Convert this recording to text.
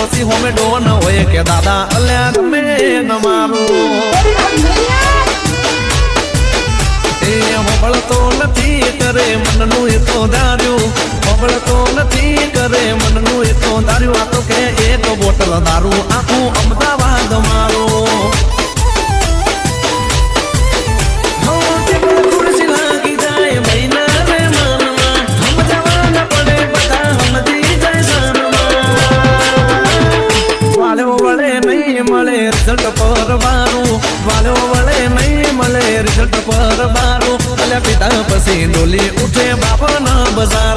પછી હોમે ડોન હોય કે દાદા અલ્યા ગમે ન મારું એ હોબળતો નથી કરે મનનું એ તો ધાર્યું હોબળતો નથી કરે મનનું એ તો ધાર્યું આ તો કે એક બોટલ દારૂ આખું અમદાવાદ મારું રિઝલ્ટ પર બારું વાલો વળે નહીં મળે રિઝલ્ટ પર બારું અલ્યા પિતા પછી ડોલી ઉઠે બાપના બજાર